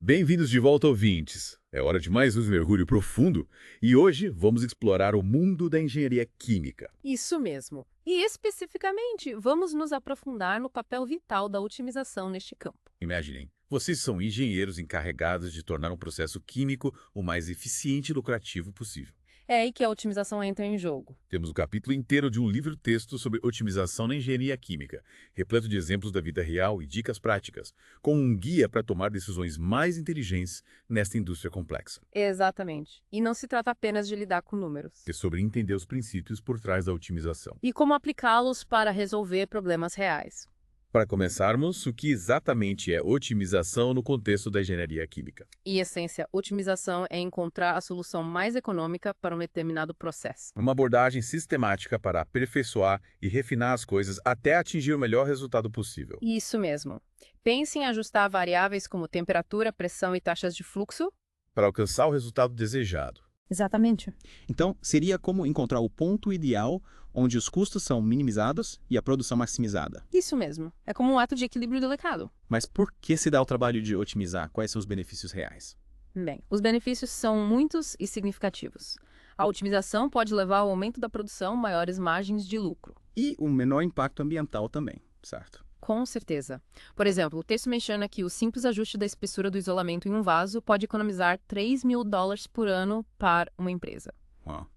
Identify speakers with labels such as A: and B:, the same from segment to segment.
A: Bem-vindos de volta, ouvintes. É hora de mais um mergulho profundo e hoje vamos explorar o mundo da engenharia química.
B: Isso mesmo. E especificamente, vamos nos aprofundar no papel vital da otimização neste campo.
A: Imaginem, vocês são engenheiros encarregados de tornar um processo químico o mais eficiente e lucrativo possível.
B: É aí que a otimização entra em jogo.
A: Temos um capítulo inteiro de um livro-texto sobre otimização na engenharia química, repleto de exemplos da vida real e dicas práticas, com um guia para tomar decisões mais inteligentes nesta indústria complexa.
B: Exatamente. E não se trata apenas de lidar com números.
A: É sobre entender os princípios por trás da otimização.
B: E como aplicá-los para resolver problemas reais.
A: Para começarmos, o que exatamente é otimização no contexto da engenharia química?
B: Em essência, otimização é encontrar a solução mais econômica para um determinado processo.
A: Uma abordagem sistemática para aperfeiçoar e refinar as coisas até atingir o melhor resultado possível.
B: Isso mesmo. Pense em ajustar variáveis como temperatura, pressão e taxas de fluxo.
A: Para alcançar o resultado desejado.
B: Exatamente.
C: Então, seria como encontrar o ponto ideal onde os custos são minimizados e a produção maximizada.
B: Isso mesmo. É como um ato de equilíbrio delicado.
C: Mas por que se dá o trabalho de otimizar? Quais são os benefícios reais?
B: Bem, os benefícios são muitos e significativos. A otimização pode levar ao aumento da produção, maiores margens de lucro.
C: E um menor impacto ambiental também, certo?
B: Com certeza. Por exemplo, o texto menciona que o simples ajuste da espessura do isolamento em um vaso pode economizar $3.000 por ano para uma empresa.
C: Uau.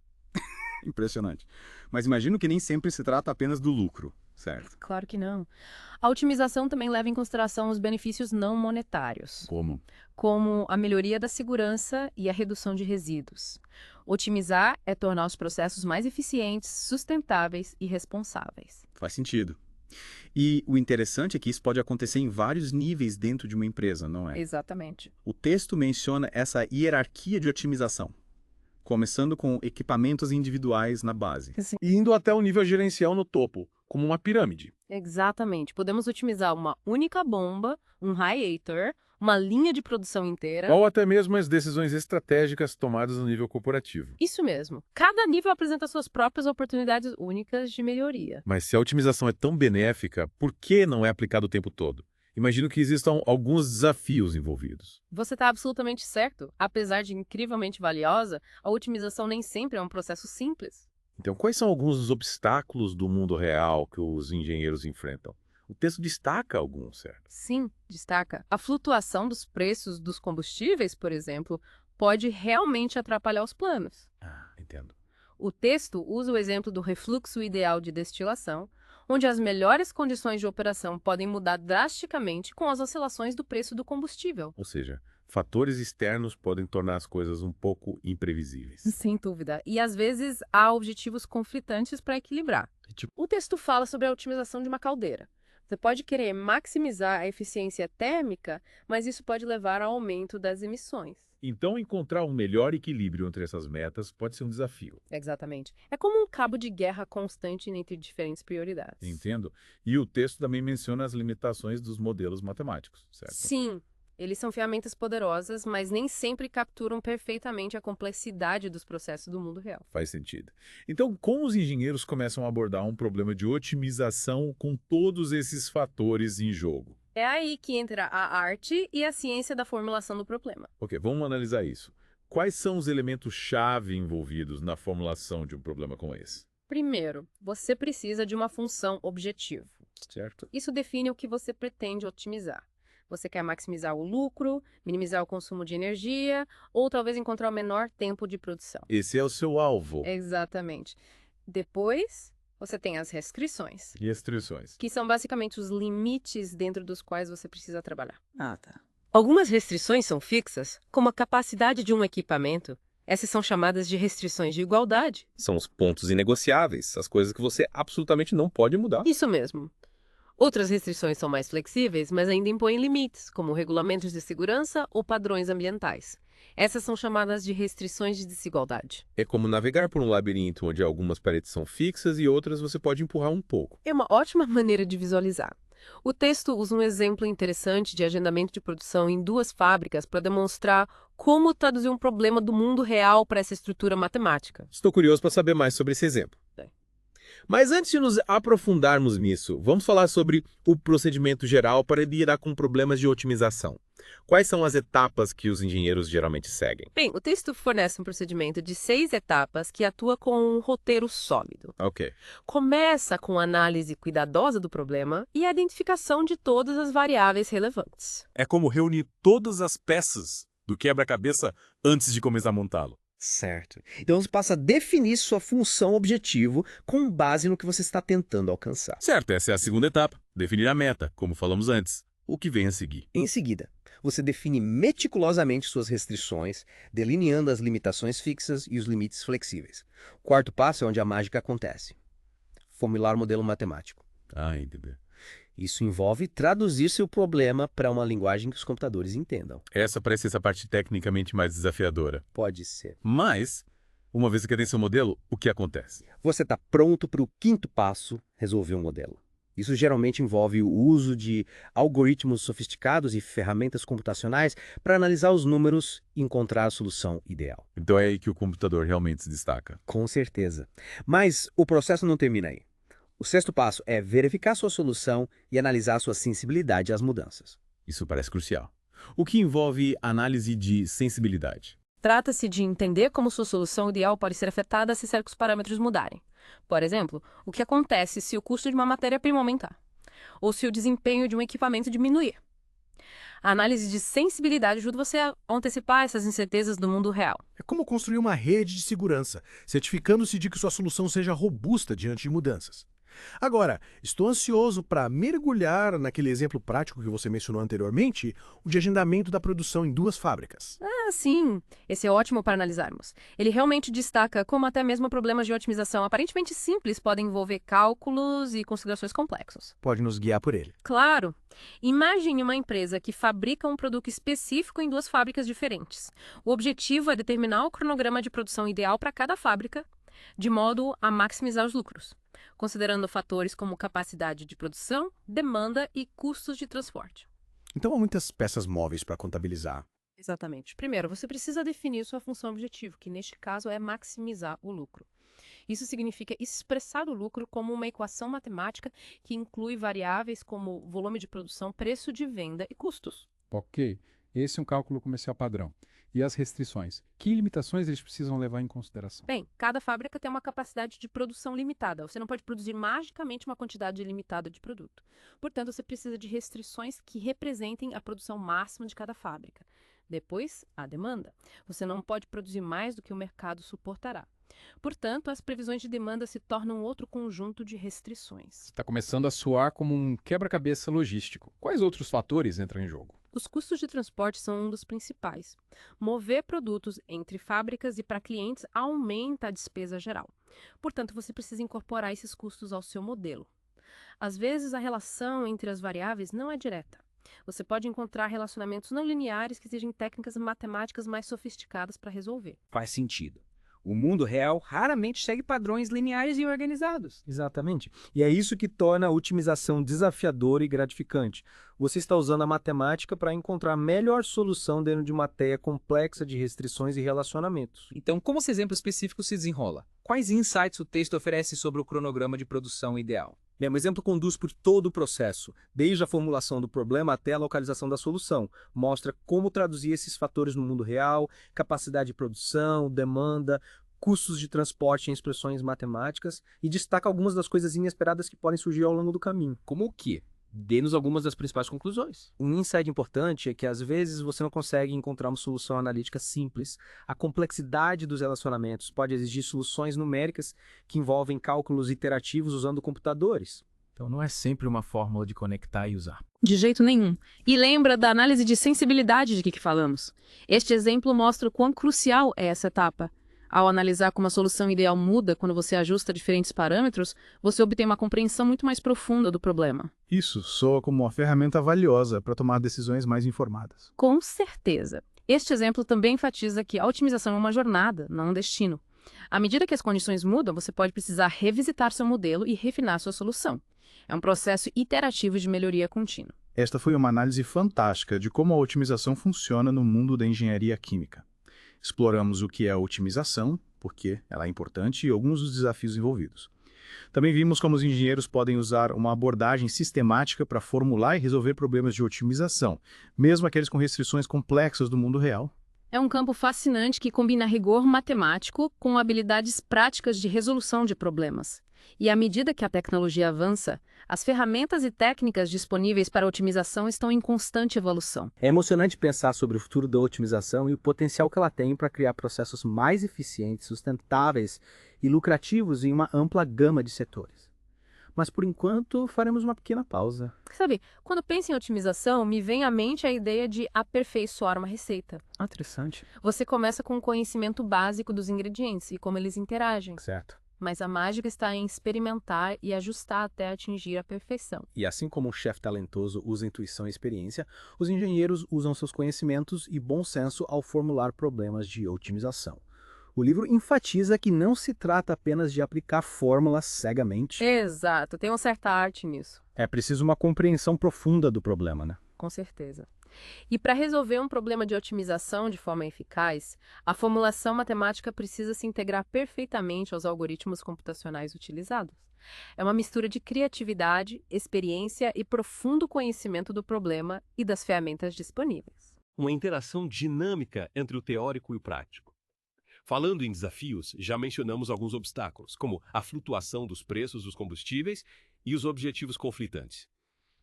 C: Impressionante. Mas imagino que nem sempre se trata apenas do lucro, certo?
B: Claro que não. A otimização também leva em consideração os benefícios não monetários, como a melhoria da segurança e a redução de resíduos. Otimizar é tornar os processos mais eficientes, sustentáveis e responsáveis.
C: Faz sentido. E o interessante é que isso pode acontecer em vários níveis dentro de uma empresa, não é?
B: Exatamente.
C: O texto menciona essa hierarquia de otimização, começando com equipamentos individuais na base.
D: E indo até o nível gerencial no topo, como uma pirâmide.
B: Exatamente. Podemos otimizar uma única bomba, um radiator, uma linha de produção inteira.
D: Ou até mesmo as decisões estratégicas tomadas no nível corporativo.
B: Isso mesmo. Cada nível apresenta suas próprias oportunidades únicas de melhoria.
A: Mas se a otimização é tão benéfica, por que não é aplicada o tempo todo? Imagino que existam alguns desafios envolvidos.
B: Você está absolutamente certo. Apesar de incrivelmente valiosa, a otimização nem sempre é um processo simples.
A: Então, quais são alguns dos obstáculos do mundo real que os engenheiros enfrentam? O texto destaca alguns, certo?
B: Sim, destaca. A flutuação dos preços dos combustíveis, por exemplo, pode realmente atrapalhar os planos.
A: Entendo.
B: O texto usa o exemplo do refluxo ideal de destilação, onde as melhores condições de operação podem mudar drasticamente com as oscilações do preço do combustível.
A: Ou seja, fatores externos podem tornar as coisas um pouco imprevisíveis.
B: Sem dúvida. E às vezes há objetivos conflitantes para equilibrar. O texto fala sobre a otimização de uma caldeira. Você pode querer maximizar a eficiência térmica, mas isso pode levar ao aumento das emissões.
A: Então, encontrar um melhor equilíbrio entre essas metas pode ser um desafio.
B: Exatamente. É como um cabo de guerra constante entre diferentes prioridades.
A: Entendo. E o texto também menciona as limitações dos modelos matemáticos, certo?
B: Sim, eles são ferramentas poderosas, mas nem sempre capturam perfeitamente a complexidade dos processos do mundo real.
A: Faz sentido. Então, como os engenheiros começam a abordar um problema de otimização com todos esses fatores em jogo?
B: É aí que entra a arte e a ciência da formulação do problema.
A: Ok, vamos analisar isso. Quais são os elementos-chave envolvidos na formulação de um problema como esse?
B: Primeiro, você precisa de uma função objetivo.
A: Certo?
B: Isso define o que você pretende otimizar. Você quer maximizar o lucro, minimizar o consumo de energia ou talvez encontrar o menor tempo de produção.
A: Esse é o seu alvo.
B: Exatamente. Depois, você tem as restrições,
A: E restrições.
B: que são basicamente os limites dentro dos quais você precisa trabalhar.
E: Tá.
B: Algumas restrições são fixas, como a capacidade de um equipamento. Essas são chamadas de restrições de igualdade.
F: São os pontos inegociáveis, as coisas que você absolutamente não pode mudar.
B: Isso mesmo. Outras restrições são mais flexíveis, mas ainda impõem limites, como regulamentos de segurança ou padrões ambientais. Essas são chamadas de restrições de desigualdade.
F: É como navegar por um labirinto onde algumas paredes são fixas e outras você pode empurrar um pouco.
B: É uma ótima maneira de visualizar. O texto usa um exemplo interessante de agendamento de produção em duas fábricas para demonstrar como traduzir um problema do mundo real para essa estrutura matemática.
F: Estou curioso para saber mais sobre esse exemplo. Mas antes de nos aprofundarmos nisso, vamos falar sobre o procedimento geral para lidar com problemas de otimização. Quais são as etapas que os engenheiros geralmente seguem?
E: Bem, o texto fornece um procedimento de 6 etapas que atua com um roteiro sólido.
F: Ok.
E: Começa com análise cuidadosa do problema e a identificação de todas as variáveis relevantes.
G: É como reunir todas as peças do quebra-cabeça antes de começar a montá-lo.
H: Certo. Então você passa a definir sua função objetivo com base no que você está tentando alcançar.
A: Certo, essa é a segunda etapa. Definir a meta, como falamos antes. O que vem a seguir?
H: Em seguida, você define meticulosamente suas restrições, delineando as limitações fixas e os limites flexíveis. O quarto passo é onde a mágica acontece. Formular o modelo matemático.
A: Entendi.
H: Isso envolve traduzir seu problema para uma linguagem que os computadores entendam.
A: Essa parece essa parte tecnicamente mais desafiadora.
H: Pode ser.
A: Mas, uma vez que tem seu modelo, o que acontece?
H: Você está pronto para o quinto passo, resolver um modelo. Isso geralmente envolve o uso de algoritmos sofisticados e ferramentas computacionais para analisar os números e encontrar a solução ideal.
A: Então é aí que o computador realmente se destaca.
H: Com certeza. Mas o processo não termina aí. O sexto passo é verificar sua solução e analisar sua sensibilidade às mudanças.
A: Isso parece crucial. O que envolve análise de sensibilidade?
B: Trata-se de entender como sua solução ideal pode ser afetada se certos parâmetros mudarem. Por exemplo, o que acontece se o custo de uma matéria-prima aumentar, ou se o desempenho de um equipamento diminuir. A análise de sensibilidade ajuda você a antecipar essas incertezas do mundo real.
I: É como construir uma rede de segurança, certificando-se de que sua solução seja robusta diante de mudanças. Agora, estou ansioso para mergulhar naquele exemplo prático que você mencionou anteriormente, o de agendamento da produção em 2 fábricas.
B: Sim, esse é ótimo para analisarmos. Ele realmente destaca como até mesmo problemas de otimização aparentemente simples podem envolver cálculos e considerações complexos.
I: Pode nos guiar por ele.
B: Claro! Imagine uma empresa que fabrica um produto específico em 2 fábricas diferentes. O objetivo é determinar o cronograma de produção ideal para cada fábrica, de modo a maximizar os lucros, considerando fatores como capacidade de produção, demanda e custos de transporte.
I: Então há muitas peças móveis para contabilizar.
B: Exatamente. Primeiro, você precisa definir sua função objetivo, que neste caso é maximizar o lucro. Isso significa expressar o lucro como uma equação matemática que inclui variáveis como volume de produção, preço de venda e custos.
J: Ok, esse é um cálculo comercial padrão. E as restrições? Que limitações eles precisam levar em consideração?
B: Bem, cada fábrica tem uma capacidade de produção limitada. Você não pode produzir magicamente uma quantidade limitada de produto. Portanto, você precisa de restrições que representem a produção máxima de cada fábrica. Depois, a demanda. Você não pode produzir mais do que o mercado suportará. Portanto, as previsões de demanda se tornam outro conjunto de restrições.
J: Está começando a soar como um quebra-cabeça logístico. Quais outros fatores entram em jogo?
B: Os custos de transporte são um dos principais. Mover produtos entre fábricas e para clientes aumenta a despesa geral. Portanto, você precisa incorporar esses custos ao seu modelo. Às vezes, a relação entre as variáveis não é direta. Você pode encontrar relacionamentos não lineares que exigem técnicas matemáticas mais sofisticadas para resolver.
K: Faz sentido. O mundo real raramente segue padrões lineares e organizados.
C: Exatamente. E é isso que torna a otimização desafiadora e gratificante. Você está usando a matemática para encontrar a melhor solução dentro de uma teia complexa de restrições e relacionamentos.
K: Então, como esse exemplo específico se desenrola? Quais insights o texto oferece sobre o cronograma de produção ideal?
C: Bem, o exemplo conduz por todo o processo, desde a formulação do problema até a localização da solução. Mostra como traduzir esses fatores no mundo real, capacidade de produção, demanda, custos de transporte em expressões matemáticas e destaca algumas das coisas inesperadas que podem surgir ao longo do caminho.
K: Como o quê? Dê-nos algumas das principais conclusões.
C: Um insight importante é que às vezes você não consegue encontrar uma solução analítica simples. A complexidade dos relacionamentos pode exigir soluções numéricas que envolvem cálculos iterativos usando computadores.
L: Então não é sempre uma fórmula de conectar e usar.
B: De jeito nenhum. E lembra da análise de sensibilidade de que falamos. Este exemplo mostra o quão crucial é essa etapa. Ao analisar como a solução ideal muda quando você ajusta diferentes parâmetros, você obtém uma compreensão muito mais profunda do problema.
M: Isso soa como uma ferramenta valiosa para tomar decisões mais informadas.
B: Com certeza. Este exemplo também enfatiza que a otimização é uma jornada, não um destino. À medida que as condições mudam, você pode precisar revisitar seu modelo e refinar sua solução. É um processo iterativo de melhoria contínua.
M: Esta foi uma análise fantástica de como a otimização funciona no mundo da engenharia química. Exploramos o que é a otimização, porque ela é importante, e alguns dos desafios envolvidos. Também vimos como os engenheiros podem usar uma abordagem sistemática para formular e resolver problemas de otimização, mesmo aqueles com restrições complexas do mundo real.
B: É um campo fascinante que combina rigor matemático com habilidades práticas de resolução de problemas. E à medida que a tecnologia avança, as ferramentas e técnicas disponíveis para otimização estão em constante evolução.
C: É emocionante pensar sobre o futuro da otimização e o potencial que ela tem para criar processos mais eficientes, sustentáveis e lucrativos em uma ampla gama de setores. Mas, por enquanto, faremos uma pequena pausa.
B: Sabe, quando penso em otimização, me vem à mente a ideia de aperfeiçoar uma receita.
C: Interessante.
B: Você começa com o conhecimento básico dos ingredientes e como eles interagem.
C: Certo.
B: Mas a mágica está em experimentar e ajustar até atingir a perfeição.
C: E assim como um chefe talentoso usa intuição e experiência, os engenheiros usam seus conhecimentos e bom senso ao formular problemas de otimização. O livro enfatiza que não se trata apenas de aplicar fórmulas cegamente.
B: Exato, tem uma certa arte nisso.
C: É preciso uma compreensão profunda do problema, né?
B: Com certeza. E para resolver um problema de otimização de forma eficaz, a formulação matemática precisa se integrar perfeitamente aos algoritmos computacionais utilizados. É uma mistura de criatividade, experiência e profundo conhecimento do problema e das ferramentas disponíveis.
N: Uma interação dinâmica entre o teórico e o prático. Falando em desafios, já mencionamos alguns obstáculos, como a flutuação dos preços dos combustíveis e os objetivos conflitantes.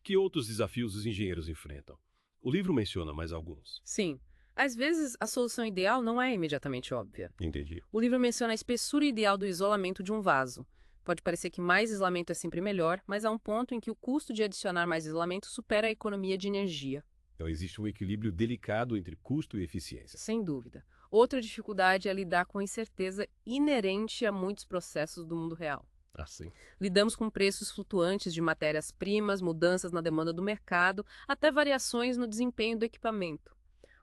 N: Que outros desafios os engenheiros enfrentam? O livro menciona mais alguns.
B: Sim. Às vezes, a solução ideal não é imediatamente óbvia.
N: Entendi.
B: O livro menciona a espessura ideal do isolamento de um vaso. Pode parecer que mais isolamento é sempre melhor, mas há um ponto em que o custo de adicionar mais isolamento supera a economia de energia.
N: Então existe um equilíbrio delicado entre custo e eficiência.
B: Sem dúvida. Outra dificuldade é lidar com a incerteza inerente a muitos processos do mundo real.
N: Assim.
B: Lidamos com preços flutuantes de matérias-primas, mudanças na demanda do mercado, até variações no desempenho do equipamento.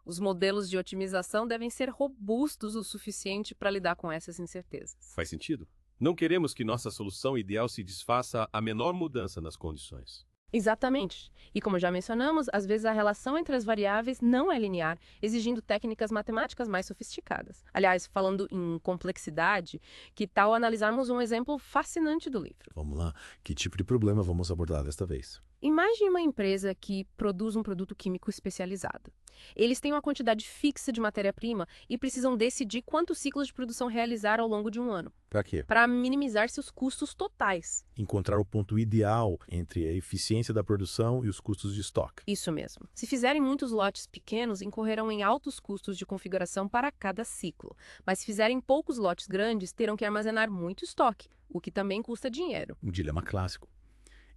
B: Os modelos de otimização devem ser robustos o suficiente para lidar com essas incertezas.
N: Faz sentido? Não queremos que nossa solução ideal se desfaça à menor mudança nas condições.
B: Exatamente. E como já mencionamos, às vezes a relação entre as variáveis não é linear, exigindo técnicas matemáticas mais sofisticadas. Aliás, falando em complexidade, que tal analisarmos um exemplo fascinante do livro?
I: Vamos lá. Que tipo de problema vamos abordar desta vez?
B: Imagine uma empresa que produz um produto químico especializado. Eles têm uma quantidade fixa de matéria-prima e precisam decidir quantos ciclos de produção realizar ao longo de um ano.
I: Para quê?
B: Para minimizar seus custos totais.
I: Encontrar o ponto ideal entre a eficiência da produção e os custos de estoque.
B: Isso mesmo. Se fizerem muitos lotes pequenos, incorrerão em altos custos de configuração para cada ciclo. Mas se fizerem poucos lotes grandes, terão que armazenar muito estoque, o que também custa dinheiro.
I: Um dilema clássico.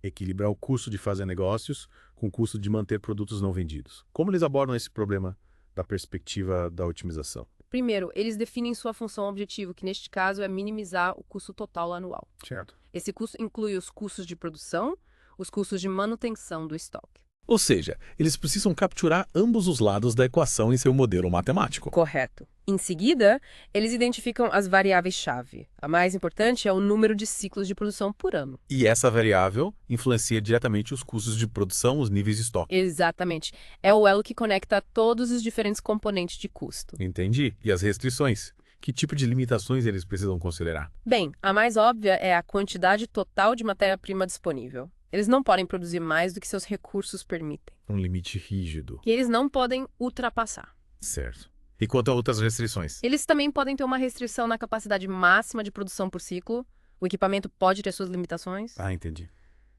I: Equilibrar o custo de fazer negócios com o custo de manter produtos não vendidos. Como eles abordam esse problema da perspectiva da otimização?
B: Primeiro, eles definem sua função objetivo, que neste caso é minimizar o custo total anual.
I: Certo.
B: Esse custo inclui os custos de produção, os custos de manutenção do estoque.
G: Ou seja, eles precisam capturar ambos os lados da equação em seu modelo matemático.
B: Correto. Em seguida, eles identificam as variáveis-chave. A mais importante é o número de ciclos de produção por ano.
G: E essa variável influencia diretamente os custos de produção, os níveis de estoque.
B: Exatamente. É o elo que conecta todos os diferentes componentes de custo.
G: Entendi. E as restrições? Que tipo de limitações eles precisam considerar?
B: Bem, a mais óbvia é a quantidade total de matéria-prima disponível. Eles não podem produzir mais do que seus recursos permitem.
I: Um limite rígido.
B: Que eles não podem ultrapassar.
G: Certo. E quanto a outras restrições?
B: Eles também podem ter uma restrição na capacidade máxima de produção por ciclo. O equipamento pode ter suas limitações.
I: Ah, entendi.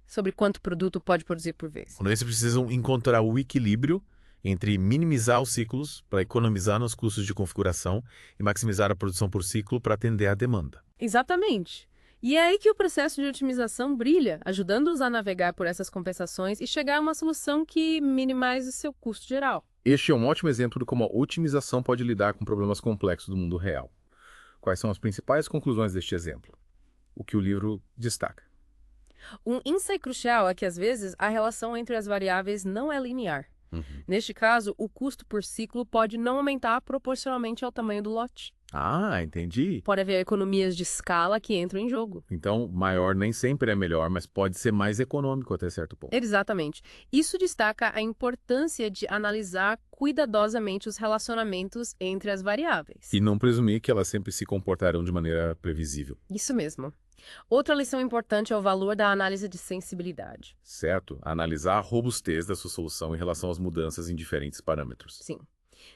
B: Sobre quanto produto pode produzir por vez.
G: Quando eles precisam encontrar o equilíbrio entre minimizar os ciclos para economizar nos custos de configuração e maximizar a produção por ciclo para atender à demanda.
B: Exatamente. E é aí que o processo de otimização brilha, ajudando-os a navegar por essas compensações e chegar a uma solução que minimize o seu custo geral.
A: Este é um ótimo exemplo de como a otimização pode lidar com problemas complexos do mundo real. Quais são as principais conclusões deste exemplo? O que o livro destaca?
B: Um insight crucial é que, às vezes, a relação entre as variáveis não é linear. Neste caso, o custo por ciclo pode não aumentar proporcionalmente ao tamanho do lote.
A: Ah, entendi.
B: Pode haver economias de escala que entram em jogo.
A: Então, maior nem sempre é melhor, mas pode ser mais econômico até certo ponto.
B: Exatamente. Isso destaca a importância de analisar cuidadosamente os relacionamentos entre as variáveis.
A: E não presumir que elas sempre se comportarão de maneira previsível.
B: Isso mesmo. Outra lição importante é o valor da análise de sensibilidade.
A: Certo, analisar a robustez da sua solução em relação às mudanças em diferentes parâmetros.
B: Sim.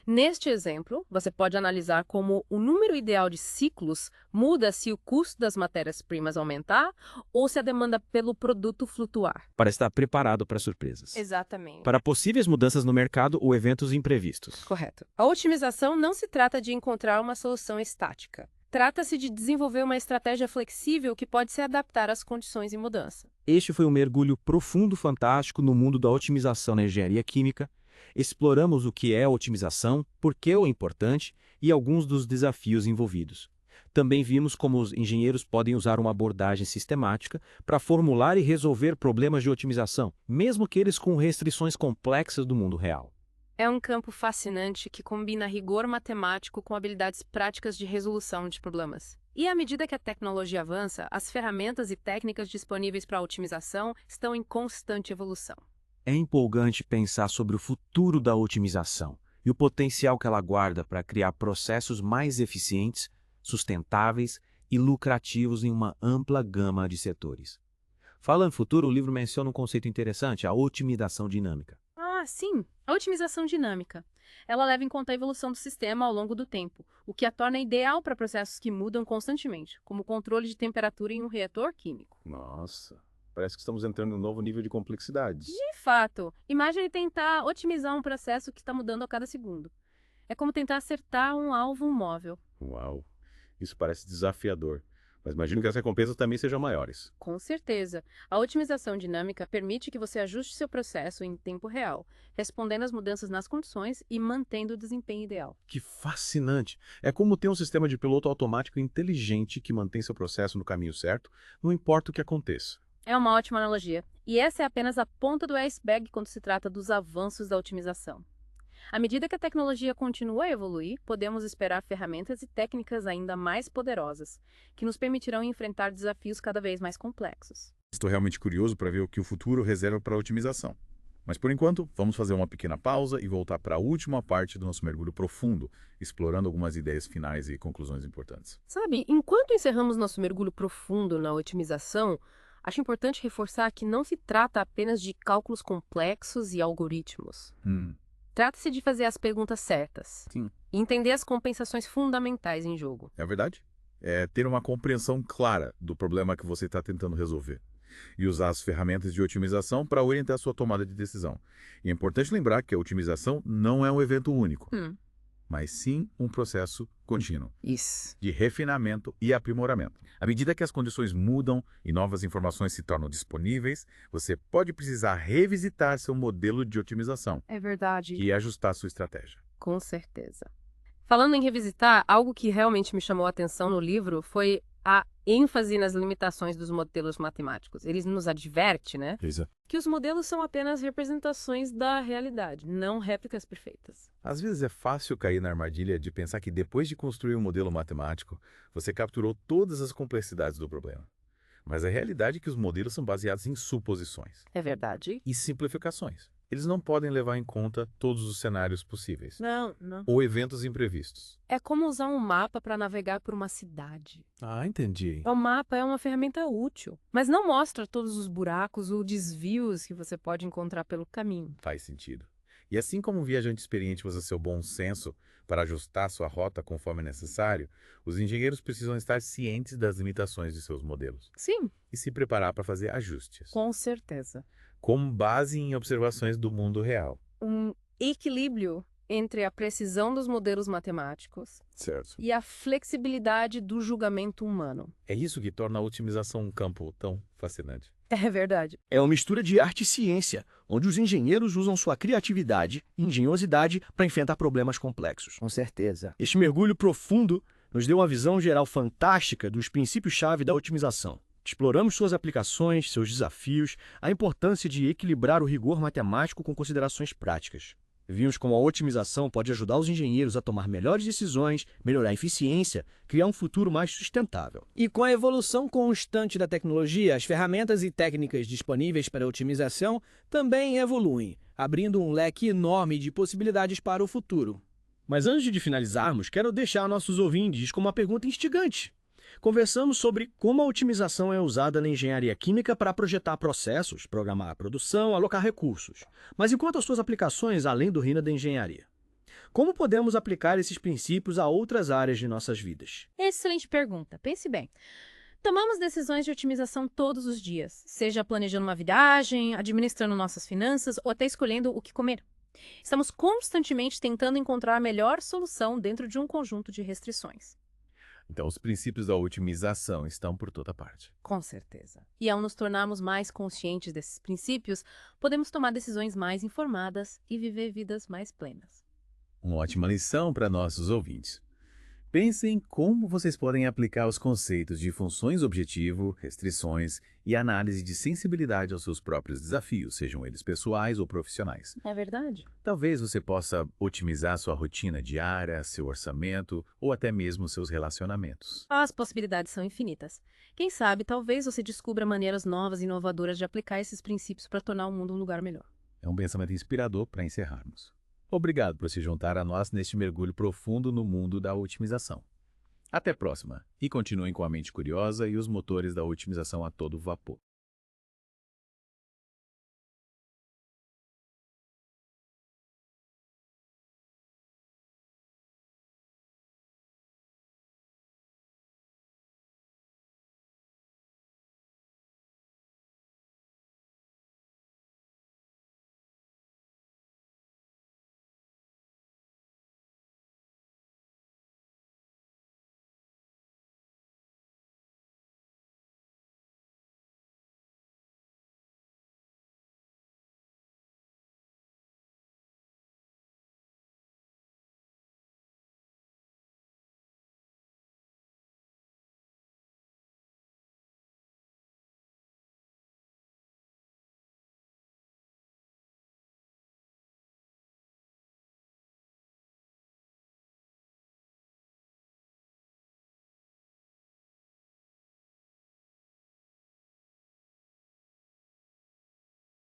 B: Neste exemplo, você pode analisar como o número ideal de ciclos muda se o custo das matérias-primas aumentar ou se a demanda pelo produto flutuar.
O: Para estar preparado para surpresas.
B: Exatamente.
O: Para possíveis mudanças no mercado ou eventos imprevistos.
B: Correto. A otimização não se trata de encontrar uma solução estática. Trata-se de desenvolver uma estratégia flexível que pode se adaptar às condições em mudança.
O: Este foi um mergulho profundo fantástico no mundo da otimização na engenharia química. Exploramos o que é a otimização, por que é importante e alguns dos desafios envolvidos. Também vimos como os engenheiros podem usar uma abordagem sistemática para formular e resolver problemas de otimização, mesmo que eles com restrições complexas do mundo real.
B: É um campo fascinante que combina rigor matemático com habilidades práticas de resolução de problemas. E à medida que a tecnologia avança, as ferramentas e técnicas disponíveis para a otimização estão em constante evolução.
O: É empolgante pensar sobre o futuro da otimização e o potencial que ela guarda para criar processos mais eficientes, sustentáveis e lucrativos em uma ampla gama de setores. Falando em futuro, o livro menciona um conceito interessante, a otimização dinâmica.
B: Sim, a otimização dinâmica. Ela leva em conta a evolução do sistema ao longo do tempo, o que a torna ideal para processos que mudam constantemente, como o controle de temperatura em um reator químico.
F: Nossa, parece que estamos entrando em um novo nível de complexidade.
B: De fato, imagine tentar otimizar um processo que está mudando a cada segundo. É como tentar acertar um alvo móvel.
F: Uau, isso parece desafiador. Mas imagino que as recompensas também sejam maiores.
B: Com certeza. A otimização dinâmica permite que você ajuste seu processo em tempo real, respondendo às mudanças nas condições e mantendo o desempenho ideal.
F: Que fascinante! É como ter um sistema de piloto automático inteligente que mantém seu processo no caminho certo, não importa o que aconteça.
B: É uma ótima analogia. E essa é apenas a ponta do iceberg quando se trata dos avanços da otimização. À medida que a tecnologia continua a evoluir, podemos esperar ferramentas e técnicas ainda mais poderosas, que nos permitirão enfrentar desafios cada vez mais complexos.
A: Estou realmente curioso para ver o que o futuro reserva para a otimização. Mas por enquanto, vamos fazer uma pequena pausa e voltar para a última parte do nosso mergulho profundo, explorando algumas ideias finais e conclusões importantes.
E: Sabe, enquanto encerramos nosso mergulho profundo na otimização, acho importante reforçar que não se trata apenas de cálculos complexos e algoritmos. Trata-se de fazer as perguntas certas.
A: Sim.
E: E entender as compensações fundamentais em jogo.
A: É verdade? É ter uma compreensão clara do problema que você está tentando resolver. E usar as ferramentas de otimização para orientar a sua tomada de decisão. E é importante lembrar que a otimização não é um evento único, mas sim um processo contínuo.
E: Isso.
A: De refinamento e aprimoramento. À medida que as condições mudam e novas informações se tornam disponíveis, você pode precisar revisitar seu modelo de otimização.
B: É verdade.
A: E ajustar sua estratégia.
E: Com certeza. Falando em revisitar, algo que realmente me chamou a atenção no livro foi a ênfase nas limitações dos modelos matemáticos. Eles nos advertem, né? Que os modelos são apenas representações da realidade, não réplicas perfeitas.
A: Às vezes é fácil cair na armadilha de pensar que depois de construir um modelo matemático, você capturou todas as complexidades do problema. Mas a realidade é que os modelos são baseados em suposições.
E: É verdade.
A: E simplificações. Eles não podem levar em conta todos os cenários possíveis.
E: Não.
A: Ou eventos imprevistos.
E: É como usar um mapa para navegar por uma cidade.
A: Entendi.
E: O mapa é uma ferramenta útil, mas não mostra todos os buracos ou desvios que você pode encontrar pelo caminho.
A: Faz sentido. E assim como um viajante experiente usa seu bom senso para ajustar sua rota conforme necessário, os engenheiros precisam estar cientes das limitações de seus modelos.
E: Sim.
A: E se preparar para fazer ajustes.
E: Com certeza.
A: Com base em observações do mundo real.
E: Um equilíbrio entre a precisão dos modelos matemáticos e a flexibilidade do julgamento humano.
A: É isso que torna a otimização um campo tão fascinante.
E: É verdade.
I: É uma mistura de arte e ciência, onde os engenheiros usam sua criatividade e engenhosidade para enfrentar problemas complexos.
H: Com certeza.
I: Este mergulho profundo nos deu uma visão geral fantástica dos princípios-chave da otimização. Exploramos suas aplicações, seus desafios, a importância de equilibrar o rigor matemático com considerações práticas. Vimos como a otimização pode ajudar os engenheiros a tomar melhores decisões, melhorar a eficiência, criar um futuro mais sustentável.
C: E com a evolução constante da tecnologia, as ferramentas e técnicas disponíveis para a otimização também evoluem, abrindo um leque enorme de possibilidades para o futuro. Mas antes de finalizarmos, quero deixar nossos ouvintes com uma pergunta instigante. Conversamos sobre como a otimização é usada na engenharia química para projetar processos, programar a produção, alocar recursos. Mas e quanto às suas aplicações além do reino da engenharia? Como podemos aplicar esses princípios a outras áreas de nossas vidas?
B: Excelente pergunta. Pense bem. Tomamos decisões de otimização todos os dias, seja planejando uma viagem, administrando nossas finanças ou até escolhendo o que comer. Estamos constantemente tentando encontrar a melhor solução dentro de um conjunto de restrições.
A: Então, os princípios da otimização estão por toda parte.
B: Com certeza. E ao nos tornarmos mais conscientes desses princípios, podemos tomar decisões mais informadas e viver vidas mais plenas.
A: Uma ótima lição para nossos ouvintes. Pensem como vocês podem aplicar os conceitos de funções objetivo, restrições e análise de sensibilidade aos seus próprios desafios, sejam eles pessoais ou profissionais.
B: É verdade.
A: Talvez você possa otimizar sua rotina diária, seu orçamento ou até mesmo seus relacionamentos.
B: As possibilidades são infinitas. Quem sabe, talvez você descubra maneiras novas e inovadoras de aplicar esses princípios para tornar o mundo um lugar melhor.
A: É um pensamento inspirador para encerrarmos. Obrigado por se juntar a nós neste mergulho profundo no mundo da otimização. Até a próxima e continuem com a mente curiosa e os motores da otimização a todo vapor.